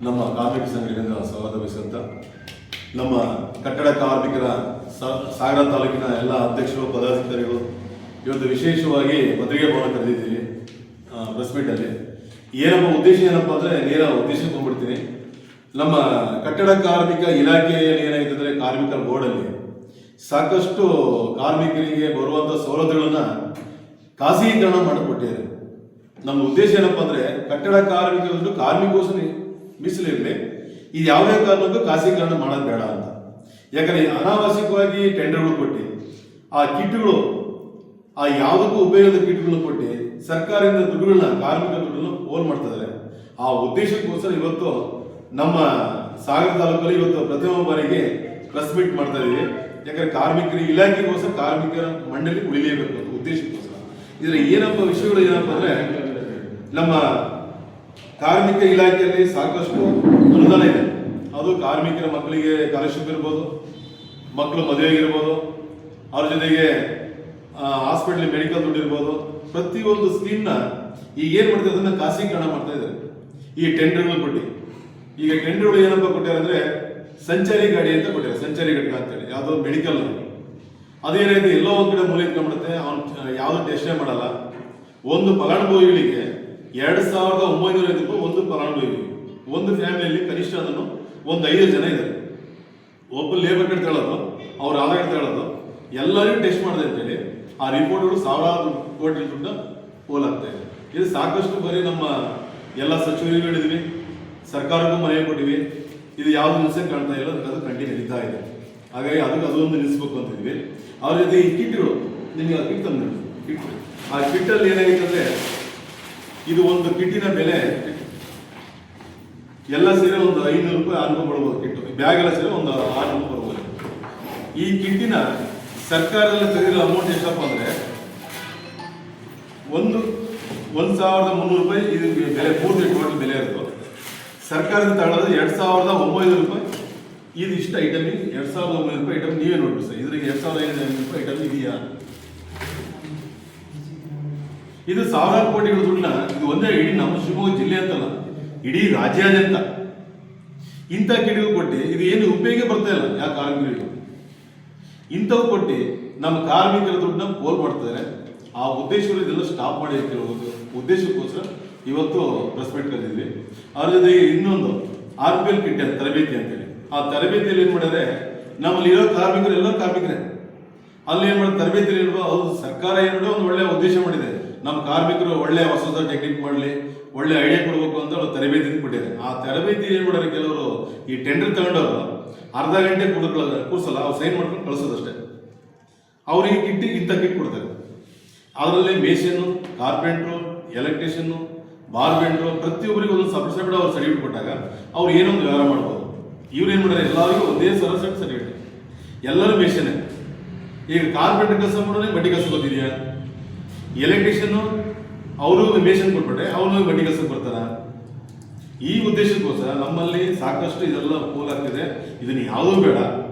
ನಮ್ಮ ಕಾರ್ಮಿಕ ಸಂಘಟನೆಯಿಂದ ಸ್ವಾಗತ ಬಯಸುತ್ತಾ ನಮ್ಮ ಕಟ್ಟಡ ಕಾರ್ಮಿಕರ ಸಾಗರ ತಾಲೂಕಿನ ಎಲ್ಲ ಅಧ್ಯಕ್ಷರು ಪದಾಧಿಕಾರಿಗಳು ಇವತ್ತು ವಿಶೇಷವಾಗಿ ಪತ್ರಿಕೆ ಭವನ ಕರೆದಿದ್ದೀವಿ ಪ್ರೆಸ್ ಮೀಟಲ್ಲಿ. ಏನಪ್ಪ ಉದ್ದೇಶ ಏನಪ್ಪ ಅಂದರೆ ನೇರ ಉದ್ದೇಶಕ್ಕೆ ಹೋಗ್ಬಿಡ್ತೀನಿ. ನಮ್ಮ ಕಟ್ಟಡ ಕಾರ್ಮಿಕ ಇಲಾಖೆಯಲ್ಲಿ ಏನಾಗಿರ್ತಂದರೆ ಕಾರ್ಮಿಕರ ಬೋರ್ಡಲ್ಲಿ ಸಾಕಷ್ಟು ಕಾರ್ಮಿಕರಿಗೆ ಬರುವಂಥ ಸವಲತ್ತುಗಳನ್ನು ಖಾಸಗೀಕರಣ ಮಾಡಿಕೊಟ್ಟಿದ್ದಾರೆ. ನಮ್ಮ ಉದ್ದೇಶ ಏನಪ್ಪ ಅಂದರೆ ಕಟ್ಟಡ ಕಾರ್ಮಿಕರು ಕಾರ್ಮಿಕೋಸ್ಕರ ಮೀಸಲಿರಲಿ, ಇದು ಯಾವುದೇ ಕಾರಣಕ್ಕೂ ಖಾಸಗೀಕರಣ ಮಾಡೋದು ಬೇಡ ಅಂತ. ಯಾಕಂದರೆ ಅನಾವಶ್ಯಕವಾಗಿ ಟೆಂಡರ್ಗಳು ಕೊಟ್ಟು ಆ ಕಿಟ್ಗಳು ಆ ಯಾವುದಕ್ಕೂ ಉಪಯೋಗದ ಕಿಟ್ಗಳನ್ನ ಕೊಟ್ಟು ಸರ್ಕಾರದಿಂದ ದುಡ್ಡುಗಳನ್ನ ಕಾರ್ಮಿಕ ದುಡ್ಡನ್ನು ಪೋಲ್ ಮಾಡ್ತಿದ್ದಾರೆ. ಆ ಉದ್ದೇಶಕ್ಕೋಸ್ಕರ ಇವತ್ತು ನಮ್ಮ ಸಾಗರ ತಾಲೂಕಲ್ಲಿ ಇವತ್ತು ಪ್ರಥಮ ಬಾರಿಗೆ ಪ್ರೆಸ್ ಮೀಟ್ ಮಾಡ್ತಾ ಇದೀವಿ. ಯಾಕಂದ್ರೆ ಕಾರ್ಮಿಕರ ಇಲಾಖೆಗೋಸ್ಕರ ಕಾರ್ಮಿಕರ ಮಂಡಳಿ ಉಳಿಲೇಬೇಕು ಅಂತ ಉದ್ದೇಶಕ್ಕೋಸ್ಕರ. ಇದರ ಏನಪ್ಪ ವಿಷಯಗಳು ಏನಪ್ಪ ಅಂದ್ರೆ ನಮ್ಮ ಕಾರ್ಮಿಕ ಇಲಾಖೆಯಲ್ಲಿ ಸಾಕಷ್ಟು ಅನುದಾನ ಇದೆ. ಅದು ಕಾರ್ಮಿಕರ ಮಕ್ಕಳಿಗೆ ಸ್ಕಾಲರ್ಶಿಪ್ ಇರ್ಬೋದು, ಮಕ್ಕಳು ಮದುವೆಗಿರ್ಬೋದು, ಅವ್ರ ಜೊತೆಗೆ ಹಾಸ್ಪಿಟಲ್ ಮೆಡಿಕಲ್ ದುಡ್ಡು ಇರ್ಬೋದು, ಪ್ರತಿಯೊಂದು ಸ್ಕೀಮ್ನ ಈಗ ಏನು ಮಾಡ್ತಾರೆ ಅದನ್ನ ಖಾಸಗೀಕರಣ ಮಾಡ್ತಾ ಇದ್ದಾರೆ ಈ ಟೆಂಡರ್ಗಳು ಕೊಟ್ಟು. ಈಗ ಟೆಂಡರ್ಗಳು ಏನಪ್ಪ ಕೊಟ್ಟಾರೆ ಅಂದ್ರೆ ಸಂಚಾರಿ ಗಾಡಿ ಅಂತ ಕೊಟ್ಟಾರೆ, ಸಂಚಾರಿ ಘಟಕ ಅಂತೇಳಿ. ಯಾವುದೋ ಮೆಡಿಕಲ್ ಅದೇನೈತೆ ಎಲ್ಲೋ ಒಂದ್ ಕಡೆ ಮೂಲೆ ಇಟ್ಕೊಂಡ್ಬಿಡುತ್ತೆ, ಅವ್ನು ಯಾವ್ದು ಟೆಸ್ಟೇ ಮಾಡಲ್ಲ. ಒಂದು ಫಲಾನುಭವಿಗಳಿಗೆ 2,905 ರೂಪಾಯಿ ಒಂದು ಫಲಾನುಭವಿಗೆ. ಒಂದು ಫ್ಯಾಮಿಲಿಯಲ್ಲಿ ಕನಿಷ್ಠ ಅದನ್ನು ಒಂದು 5 ಜನ ಇದ್ದಾರೆ. ಒಬ್ಬ ಲೇಬರ್ ಕಾರ್ಡ್ ತಗೊಳ್ಳೋದು, ಅವ್ರ ಆಧಾರ್ ಕಾರ್ಡ್ ತಗೊಳ್ಳೋದು, ಎಲ್ಲರಿಗೂ ಟೆಸ್ಟ್ ಮಾಡಿದೆ ಅಂತೇಳಿ ಆ ರಿಪೋರ್ಟ್ಗಳು ಸಾವಿರಾರು ಕೋಟಿ ದುಡ್ಡು ಪೋಲಾಗ್ತಾ ಇದೆ. ಇದು ಸಾಕಷ್ಟು ಬರೀ ನಮ್ಮ ಎಲ್ಲ ಸಚಿವರುಗಳಿದ್ವಿ, ಸರ್ಕಾರಕ್ಕೂ ಮನವಿ ಕೊಟ್ಟಿವಿ. ಇದು ಯಾವ್ದು ನಿಲ್ಸೆ ಕಾಣ್ತಾ ಇಲ್ಲ, ಅದು ಕಂಟಿನ್ಯೂ ನಡೀತಾ ಇದೆ. ಹಾಗಾಗಿ ಅದೊಂದು ನಿಲ್ಲಿಸ್ಬೇಕು ಅಂತಿದ್ವಿ. ಅವ್ರ ಜೊತೆ ಈ ಕಿಟ್ಗಳು ನಿಮಗೆ ಆ ಕಿಟ್ ತಂದು ಕಿಟ್, ಆ ಕಿಟ್ಟಲ್ಲಿ ಏನಾಗಿತ್ತು ಅಂದ್ರೆ ಇದು ಒಂದು ಕಿಟ್ಟಿನ ಬೆಲೆ ಎಲ್ಲ ಸೇರಿ ಒಂದು 500 ರೂಪಾಯಿ 600 ರೂಪಾಯಿ ಬರ್ಬೋದು. ಕಿಟ್ಟು ಬ್ಯಾಗ್ ಎಲ್ಲ ಸೇರಿ ಒಂದು 600 ರೂಪಾಯಿ ಬರ್ಬೋದು. ಈ ಕಿಟ್ಟಿನ ಸರ್ಕಾರದಲ್ಲಿ ತೆಗೆದಿರೋ ಅಮೌಂಟ್ ಎಷ್ಟಪ್ಪ ಅಂದ್ರೆ 1,300 ರೂಪಾಯಿ ಇದು ಬೆಲೆ, ಪೂರ್ತಿ ಟೋಟಲ್ ಬೆಲೆ ಇರೋದು. ಸರ್ಕಾರದಿಂದ ತಗೊಳ್ಳೋದು 2,900 ರೂಪಾಯಿ. ಇದು ಇಷ್ಟ ಐಟಮಿಗೆ 2,900 ರೂಪಾಯಿ ಐಟಮ್ ನೀವೇ ನೋಡ್ರಿ ಸರ್. ಇದ್ರಿಗೆ 2,500 ರೂಪಾಯಿ ಐಟಮ್ ಇದೆಯಾ? ಇದು ಸಾವಿರಾರು ಕೋಟಿಗಳ ದುಡ್ಡನ್ನ, ಇದು ಒಂದೇ ಇಡೀ ನಮ್ಮ ಶಿವಮೊಗ್ಗ ಜಿಲ್ಲೆ ಅಂತಲ್ಲ, ಇಡೀ ರಾಜ್ಯಾದ್ಯಂತ ಇಂಥ ಕಿಡಿಗಳು ಕೊಟ್ಟು ಇದು ಏನು ಉಪಯೋಗ ಬರ್ತಾ ಇಲ್ಲ ಯಾವ ಕಾರ್ಮಿಕರಿಗೆ. ಇಂಥವು ಕೊಟ್ಟು ನಮ್ಮ ಕಾರ್ಮಿಕರ ದುಡ್ಡನ್ನ ಪೋಲ್ ಮಾಡ್ತಾರೆ. ಆ ಉದ್ದೇಶಗಳು ಇದೆಲ್ಲ ಸ್ಟಾಪ್ ಮಾಡಿ ಕೇಳಬಹುದು ಉದ್ದೇಶಕ್ಕೋಸ್ಕರ ಇವತ್ತು ಪ್ರೆಸ್ ಮೀಟ್ ಕರೆದಿದ್ವಿ. ಅವ್ರ ಜೊತೆಗೆ ಇನ್ನೊಂದು RPL ಕಿಟ್ ಅಂತ ತರಬೇತಿ ಅಂತೇಳಿ, ಆ ತರಬೇತಿಯಲ್ಲಿ ಏನ್ ಮಾಡಿದ್ರೆ ನಮ್ಮಲ್ಲಿ ಇರೋ ಕಾರ್ಮಿಕರು ಎಲ್ಲ ಕಾರ್ಮಿಕರೇ. ಅಲ್ಲಿ ಏನ್ ಮಾಡಿದ್ರೆ ತರಬೇತಿಯಲ್ಲಿ ಇರುವ ಅದು ಸರ್ಕಾರ ಏನು ಒಂದು ಒಳ್ಳೆ ಉದ್ದೇಶ ಮಾಡಿದೆ, ನಮ್ಮ ಕಾರ್ಮಿಕರು ಒಳ್ಳೆ ಹೊಸ ಟೆಕ್ನಿಕ್ ಮಾಡಲಿ, ಒಳ್ಳೆ ಐಡಿಯಾ ಕೊಡಬೇಕು ಅಂತ ಅವ್ರು ತರಬೇತಿ ಕೊಟ್ಟಿದ್ದಾರೆ. ಆ ತರಬೇತಿ ಏನ್ ಮಾಡೋರು ಕೆಲವರು ಈ ಟೆಂಡರ್ ತಗೊಂಡವರು ಅರ್ಧ ಗಂಟೆ ಕೂರ್ಸಲ್ಲ, ಅವ್ರು ಸೈನ್ ಮಾಡ್ಕೊಂಡು ಕಳಿಸೋದಷ್ಟೇ. ಅವ್ರಿಗೆ ಇಂಥ ಕಿಟ್ ಕೊಡ್ತಾರೆ. ಅದರಲ್ಲಿ ಮೇಷನ್ನು, ಕಾರ್ಪೆಂಟ್ರು, ಎಲೆಕ್ಟ್ರಿಷಿಯನ್ನು, ಬಾರ್ಬೆಂಡ್ರು ಪ್ರತಿಯೊಬ್ಬರಿಗೂ ಒಂದು ಸಪ್ರೇಟ್ ಅವ್ರು ಸರ್ಟಿಫಿಕೇಟ್ ಕೊಟ್ಟಾಗ ಅವ್ರು ಏನೊಂದು ವ್ಯವಹಾರ ಮಾಡ್ಬೋದು. ಇವ್ರು ಏನು ಮಾಡ್ತಾರೆ ಎಲ್ಲರಿಗೂ ಒಂದೇ ಸರ್ಟಿಫಿಕೇಟ್, ಎಲ್ಲರೂ ಮೇಷನ್ನೇ. ಈಗ ಕಾರ್ಪೆಂಟರ್ ಕೆಲಸ ಮಾಡೋದೇ ಬಡ್ಡಿ ಕೆಲಸ ಗೊತ್ತಿದೆಯಾ? ಎಲೆಕ್ಟ್ರಿಷಿಯನ್ನು ಅವರು ಮೇಷನ್ ಕೊಟ್ಬಿಟ್ರೆ ಅವನು ಬಡ್ಡಿ ಕೆಲಸಕ್ಕೆ ಬರ್ತಾರ? ಈ ಉದ್ದೇಶಕ್ಕೋಸ್ಕರ ನಮ್ಮಲ್ಲಿ ಸಾಕಷ್ಟು ಇದೆಲ್ಲ ಪೋಲಾಗ್ತಿದೆ. ಇದನ್ನ ಯಾವುದೂ ಬೇಡ.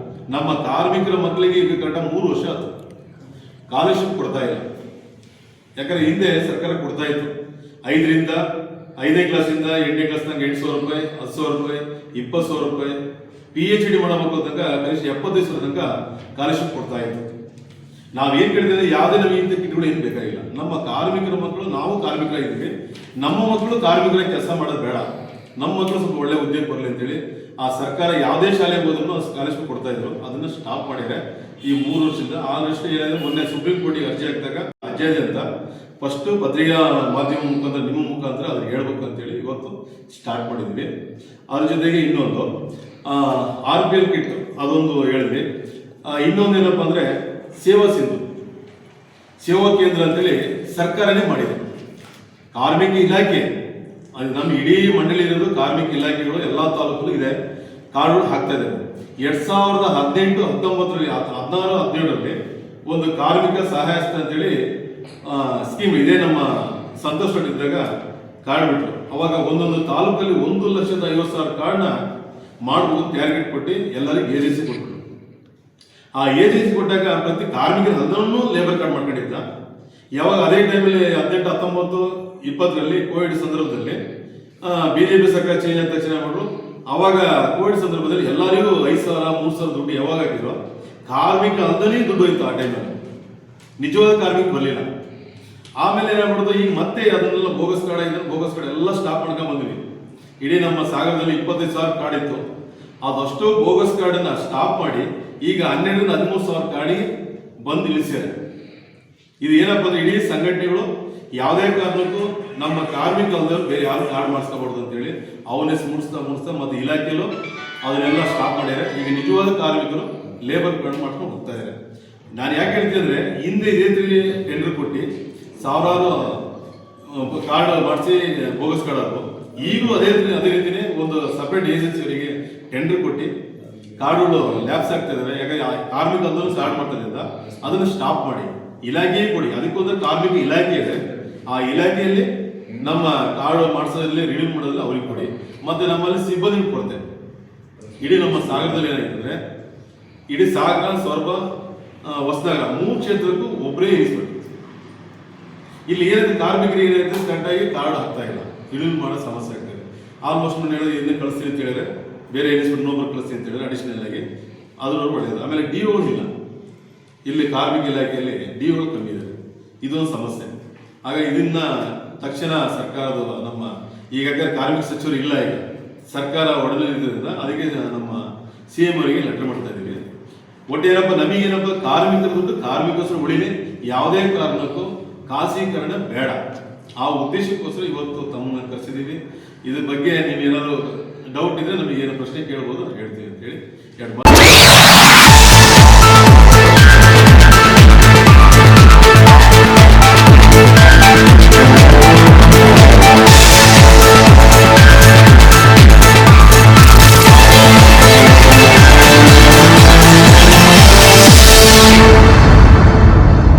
ನಮ್ಮ ಕಾರ್ಮಿಕರ ಮಕ್ಕಳಿಗೆ ಈಗ ಕರೆಕ್ಟಾಗಿ 3 ವರ್ಷ ಆಯ್ತು ಸ್ಕಾಲರ್ಶಿಪ್ ಕೊಡ್ತಾ ಇಲ್ಲ. ಯಾಕಂದ್ರೆ ಹಿಂದೆ ಸರ್ಕಾರ ಕೊಡ್ತಾ ಇತ್ತು 5ನೇ ಕ್ಲಾಸಿಂದ 8ನೇ ಕ್ಲಾಸ್ ತನಕ 800 ರೂಪಾಯಿ, 10,000 ರೂಪಾಯಿ, 20,000 ರೂಪಾಯಿ. PhD ಮಾಡೋ ಮಕ್ಕಳ ತನಕ ಕನಿಷ್ಠ 75,000 ತನಕ ಸ್ಕಾಲರ್ಶಿಪ್ ಕೊಡ್ತಾ ಇತ್ತು. ನಾವೇನ್ ಕೇಳ್ತಿದ್ರೆ ಯಾವುದೇ ನಮಗೆ ಇಂಥ ಕಿಟ್ಗಳು ಏನು ಬೇಕಾಗಿಲ್ಲ. ನಮ್ಮ ಕಾರ್ಮಿಕರ ಮಕ್ಕಳು, ನಾವು ಕಾರ್ಮಿಕರಾಗಿದ್ದೀವಿ, ನಮ್ಮ ಮಕ್ಕಳು ಕಾರ್ಮಿಕರ ಕೆಲಸ ಮಾಡೋದು ಬೇಡ, ನಮ್ಮ ಮಕ್ಕಳು ಸ್ವಲ್ಪ ಒಳ್ಳೆ ಉದ್ಯೋಗ ಬರಲಿ ಅಂತೇಳಿ ಆ ಸರ್ಕಾರ ಯಾವುದೇ ಶಾಲೆಗೆ ಹೋದ್ರೂ ಸ್ಕಾಲರ್ಶಿಪ್ ಕೊಡ್ತಾ ಇದ್ರು. ಅದನ್ನ ಸ್ಟಾಪ್ ಮಾಡಿದ್ರೆ ಈ 3 ವರ್ಷದಿಂದ. ಆಗಸ್ಟ್ ಏನಾದ್ರೆ ಮೊನ್ನೆ ಸುಪ್ರೀಂ ಕೋರ್ಟಿಗೆ ಅರ್ಜಿ ಹಾಕಿದಾಗ ರಾಜ್ಯಾದ್ಯಂತ ಫಸ್ಟ್ ಪತ್ರಿಕಾ ಮಾಧ್ಯಮ ಮುಖಾಂತರ, ನಿಮ್ಮ ಮುಖಾಂತರ ಅದನ್ನ ಹೇಳ್ಬೇಕು ಅಂತೇಳಿ ಇವತ್ತು ಸ್ಟಾರ್ಟ್ ಮಾಡಿದ್ವಿ. ಅದ್ರ ಜೊತೆಗೆ ಇನ್ನೊಂದು RPL ಕಿಟ್ ಅದೊಂದು ಹೇಳಿದ್ವಿ. ಇನ್ನೊಂದೇನಪ್ಪ ಅಂದ್ರೆ ಸೇವಾ ಸಿಂಧು ಸೇವಾ ಕೇಂದ್ರ ಅಂತೇಳಿ ಸರ್ಕಾರನೇ ಮಾಡಿದೆ. ಕಾರ್ಮಿಕ ಇಲಾಖೆ ಅದು ನಮ್ಮ ಇಡೀ ಮಂಡಳಿ ಇರೋದು ಕಾರ್ಮಿಕ ಇಲಾಖೆಗಳು ಎಲ್ಲ ತಾಲೂಕಲ್ಲೂ ಇದೆ, ಕಾರ್ಡ್ಗಳು ಹಾಕ್ತಾ ಇದ್ದಾರೆ. 2018, 19, 16, 17ರಲ್ಲಿ ಒಂದು ಕಾರ್ಮಿಕ ಸಹಾಯಸ್ಥ ಅಂತೇಳಿ ಸ್ಕೀಮ್ ಇದೆ. ನಮ್ಮ ಸಂತೋಷ್ ಇದ್ದಾಗ ಕಾರ್ಡ್ ಬಿಟ್ಟರು. ಅವಾಗ ಒಂದೊಂದು ತಾಲೂಕಲ್ಲಿ 1,50,000 ಕಾರ್ಡ್ನ ಮಾಡ್ಬೋದು ಟಾರ್ಗೆಟ್ ಕೊಟ್ಟು ಎಲ್ಲರಿಗೂ ಏಜೆನ್ಸಿ ಕೊಟ್ಬಿಟ್ರು. ಆ ಏಜೆನ್ಸಿ ಕೊಟ್ಟಾಗ ಪ್ರತಿ ಕಾರ್ಮಿಕರ ಅದನ್ನು ಲೇಬರ್ ಕಾರ್ಡ್ ಮಾಡ್ಕೊಂಡಿದ್ದ. ಯಾವಾಗ ಅದೇ ಟೈಮಲ್ಲಿ 18, 19, 20ರಲ್ಲಿ ಕೋವಿಡ್ ಸಂದರ್ಭದಲ್ಲಿ ಬಿಜೆಪಿ ಸರ್ಕಾರ ಚೇಂಜ್ ಆದ ತಕ್ಷಣ ಮಾಡ್ರು. ಅವಾಗ ಕೋವಿಡ್ ಸಂದರ್ಭದಲ್ಲಿ ಎಲ್ಲರಿಗೂ 5,000 3,000 ದುಡ್ಡು ಯಾವಾಗ ಹಾಕಿದ್ರು, ಕಾರ್ಮಿಕ ಅಲ್ಲದೇ ದುಡ್ಡು ಹೋಯ್ತು ಆ ಟೈಮಲ್ಲಿ, ನಿಜವಾದ ಕಾರ್ಮಿಕ ಬರಲಿಲ್ಲ. ಆಮೇಲೆ ಏನಾಗ್ಬಿಡ್ತು, ಈಗ ಮತ್ತೆ ಅದನ್ನೆಲ್ಲ ಬೋಗಸ್ ಕಾರ್ಡ್ ಎಲ್ಲ ಸ್ಟಾಪ್ ಮಾಡ್ಕೊಂಡ್ ಬಂದ್ವಿ. ಇಡೀ ನಮ್ಮ ಸಾಗರದಲ್ಲಿ 25,000 ಕಾರ್ಡ್ ಇತ್ತು, ಅದಷ್ಟು ಬೋಗಸ್ ಕಾರ್ಡನ್ನ ಸ್ಟಾಪ್ ಮಾಡಿ ಈಗ 12,000 ರಿಂದ 13,000 ಕಾರ್ಡಿಗೆ ಬಂದು ನಿಲ್ಲಿಸ್ಯಾರೆ. ಇದು ಏನಪ್ಪ ಅಂದ್ರೆ, ಇಡೀ ಸಂಘಟನೆಗಳು ಯಾವುದೇ ಕಾರಣಕ್ಕೂ ನಮ್ಮ ಕಾರ್ಮಿಕ ಅಲ್ಲದವ್ರು ಬೇರೆ ಯಾರು ಕಾರ್ಡ್ ಮಾಡಿಸ್ಕೋಬಾರ್ದು ಅಂತೇಳಿ ಅವನೇ ಮುಡಿಸ್ತಾ ಮತ್ತೆ ಇಲಾಖೆಯಲ್ಲೂ ಅದನ್ನೆಲ್ಲ ಸ್ಟಾಪ್ ಮಾಡ್ಯಾರೆ. ಈಗ ನಿಜವಾದ ಕಾರ್ಮಿಕರು ಲೇಬರ್ ಕಾರ್ಡ್ ಮಾಡ್ಕೊಂಡು ಹೋಗ್ತಾ ಇದ್ದಾರೆ. ನಾನು ಯಾಕೆ ಹೇಳ್ತೀನಿ ಅಂದ್ರೆ, ಹಿಂದೆ ಇದೇ ರೀತಿ ಟೆಂಡರ್ ಕೊಟ್ಟು ಸಾವಿರಾರು ಕಾರ್ಡ್ ಮಾಡಿಸಿ ಬೋಗಸ್ ಕಾರ್ಡ್ ಆದ್ರು. ಈಗಲೂ ಅದೇ ರೀತಿನೇ ಒಂದು ಸಪರೇಟ್ ಏಜೆನ್ಸಿಯವರಿಗೆ ಟೆಂಡರ್ ಕೊಟ್ಟು ಕಾರ್ಡ್ಗಳು ಲ್ಯಾಬ್ಸ್ ಆಗ್ತಾ ಇದಾವೆ. ಯಾಕಂದ್ರೆ ಕಾರ್ಮಿಕ ಅಲ್ಲದವ್ರು ಸ್ಟಾರ್ಟ್ ಮಾಡ್ತಾರಿಂದ ಅದನ್ನು ಸ್ಟಾಪ್ ಮಾಡಿ ಇಲಾಖೆಯೇ ಕೊಡಿ. ಅದಕ್ಕೊಂದು ಕಾರ್ಮಿಕ ಇಲಾಖೆ ಇದೆ, ಆ ಇಲಾಖೆಯಲ್ಲಿ ನಮ್ಮ ಕಾರ್ಡ್ ಮಾಡಿಸೋದ್ರಲ್ಲಿ ರಿನ್ಯೂ ಮಾಡೋದ್ರಲ್ಲಿ ಅವ್ರಿಗೆ ಕೊಡಿ. ಮತ್ತೆ ನಮ್ಮಲ್ಲಿ ಸಿಬ್ಬಂದಿ ಕೊಡ್ತೇವೆ. ಇಡೀ ನಮ್ಮ ಸಾಗರದಲ್ಲಿ ಏನಾಗಿರ್ತಂದ್ರೆ, ಇಡೀ ಸಾಗರ, ಸೊರಬ, ಹೊಸನಗರ 3 ಕ್ಷೇತ್ರಕ್ಕೂ ಒಬ್ಬರೇ ಇರಿಸ್ಬೇಕು. ಇಲ್ಲಿ ಏನಾದ್ರೆ ಕಾರ್ಮಿಕರಿಗೆ ಏನಾಯ್ತು, ಕರೆಕ್ಟಾಗಿ ಕಾರ್ಡ್ ಆಗ್ತಾ ಇಲ್ಲ, ರಿನ್ಯೂ ಮಾಡೋ ಸಮಸ್ಯೆ ಆಗ್ತದೆ. ಆಲ್ಮೋಸ್ಟ್ ನಾನು ಹೇಳೋದು ಇದನ್ನೇ ಕಳಿಸ್ತೀನಿ ಅಂತ ಹೇಳಿದ್ರೆ, ಬೇರೆ ಏನಿಸ್ಬಿಟ್ಟು ಇನ್ನೊಬ್ಬರು ಕಳಿಸ್ತೀನಿ ಅಂತ ಹೇಳಿದ್ರೆ ಅಡಿಷನಲ್ ಆಗಿ ಅದ್ರ ಒಳ್ಳೆಯದು. ಆಮೇಲೆ ಡಿಒಗಳಿಲ್ಲ, ಇಲ್ಲಿ ಕಾರ್ಮಿಕ ಇಲಾಖೆಯಲ್ಲಿ ಡಿಒಗಳು ಕಮ್ಮಿ ಇದೆ, ಇದೊಂದು ಸಮಸ್ಯೆ. ಹಾಗಾಗಿ ಇದನ್ನ ತಕ್ಷಣ ಸರ್ಕಾರದ ನಮ್ಮ ಈಗಾಗಲೇ ಕಾರ್ಮಿಕ ಸಚಿವರು ಇಲ್ಲ, ಈಗ ಸರ್ಕಾರ ಒಡೆದಿದ್ದರಿಂದ ಅದಕ್ಕೆ ನಮ್ಮ CM ಅವರಿಗೆ ಲೆಟರ್ ಮಾಡ್ತಾ ಇದ್ದೀವಿ. ಒಟ್ಟೇನಪ್ಪ, ನಮಗೇನಪ್ಪ, ಕಾರ್ಮಿಕರ ದುಡ್ಡು ಕಾರ್ಮಿಕರು ಉಳಿಲಿ, ಯಾವುದೇ ಕಾರಣಕ್ಕೂ ಖಾಸಗೀಕರಣ ಬೇಡ. ಆ ಉದ್ದೇಶಕ್ಕೋಸ್ಕರ ಇವತ್ತು ತಮ್ಮನ್ನ ಕರೆಸಿದ್ದೀವಿ. ಇದ್ರ ಬಗ್ಗೆ ನೀವೇನಾದ್ರು ಡೌಟ್ ಇದ್ರೆ ನಮಗೆ ಏನೋ ಪ್ರಶ್ನೆ ಕೇಳ್ಬೋದು, ಹೇಳ್ತೀವಿ ಅಂತೇಳಿ 2 ಮಾತು